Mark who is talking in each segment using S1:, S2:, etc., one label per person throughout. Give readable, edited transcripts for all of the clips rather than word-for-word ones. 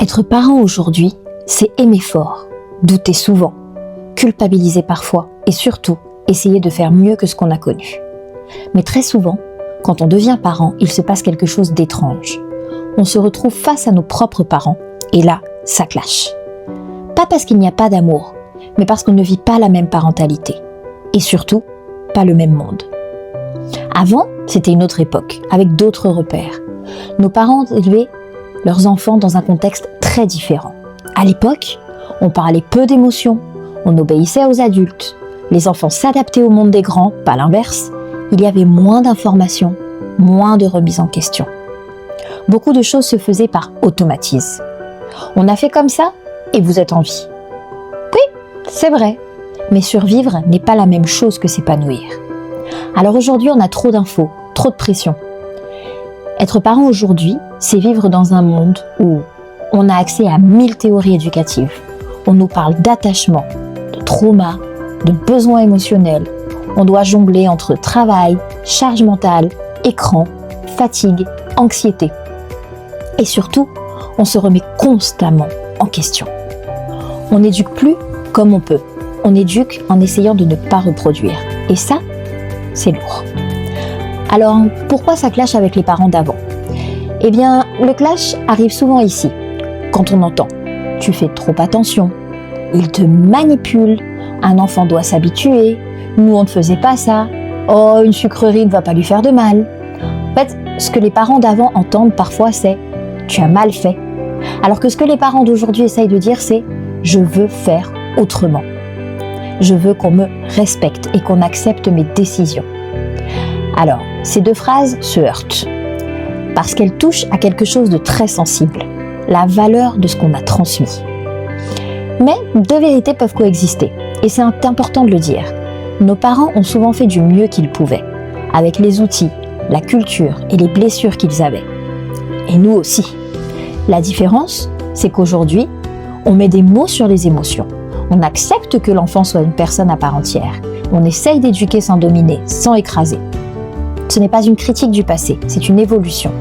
S1: Être parent aujourd'hui, c'est aimer fort, douter souvent, culpabiliser parfois et surtout essayer de faire mieux que ce qu'on a connu. Mais très souvent, quand on devient parent, il se passe quelque chose d'étrange. On se retrouve face à nos propres parents et là, ça clash. Pas parce qu'il n'y a pas d'amour, mais parce qu'on ne vit pas la même parentalité. Et surtout, pas le même monde. Avant, c'était une autre époque, avec d'autres repères. Nos parents élevaient leurs enfants dans un contexte très différent. À l'époque, on parlait peu d'émotions, on obéissait aux adultes, les enfants s'adaptaient au monde des grands, pas l'inverse. Il y avait moins d'informations, moins de remises en question. Beaucoup de choses se faisaient par automatisme. On a fait comme ça et vous êtes en vie. Oui, c'est vrai, mais survivre n'est pas la même chose que s'épanouir. Alors aujourd'hui, on a trop d'infos, trop de pression. Être parent aujourd'hui, c'est vivre dans un monde où on a accès à 1000 théories éducatives. On nous parle d'attachement, de trauma, de besoins émotionnels. On doit jongler entre travail, charge mentale, écran, fatigue, anxiété. Et surtout, on se remet constamment en question. On n'éduque plus comme on peut. On éduque en essayant de ne pas reproduire. Et ça, c'est lourd. Alors, pourquoi ça clash avec les parents d'avant ? Eh bien, le clash arrive souvent ici, quand on entend « tu fais trop attention »,« il te manipule »,« un enfant doit s'habituer »,« nous on ne faisait pas ça »,« oh, une sucrerie ne va pas lui faire de mal ». En fait, ce que les parents d'avant entendent parfois, c'est « tu as mal fait ». Alors que ce que les parents d'aujourd'hui essayent de dire, c'est « je veux faire autrement ». Je veux qu'on me respecte et qu'on accepte mes décisions. Alors, ces deux phrases se heurtent, parce qu'elles touchent à quelque chose de très sensible, la valeur de ce qu'on a transmis. Mais deux vérités peuvent coexister, et c'est important de le dire. Nos parents ont souvent fait du mieux qu'ils pouvaient, avec les outils, la culture et les blessures qu'ils avaient. Et nous aussi. La différence, c'est qu'aujourd'hui, on met des mots sur les émotions. On accepte que l'enfant soit une personne à part entière. On essaye d'éduquer sans dominer, sans écraser. Ce n'est pas une critique du passé, c'est une évolution.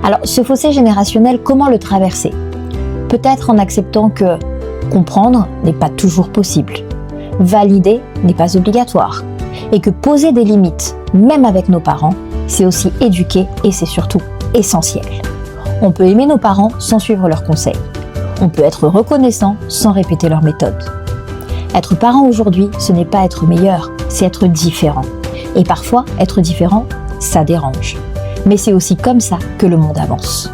S1: Alors, ce fossé générationnel, comment le traverser ? Peut-être en acceptant que comprendre n'est pas toujours possible, valider n'est pas obligatoire, et que poser des limites, même avec nos parents, c'est aussi éduquer et c'est surtout essentiel. On peut aimer nos parents sans suivre leurs conseils. On peut être reconnaissant sans répéter leurs méthodes. Être parent aujourd'hui, ce n'est pas être meilleur, c'est être différent. Et parfois, être différent, ça dérange. Mais c'est aussi comme ça que le monde avance.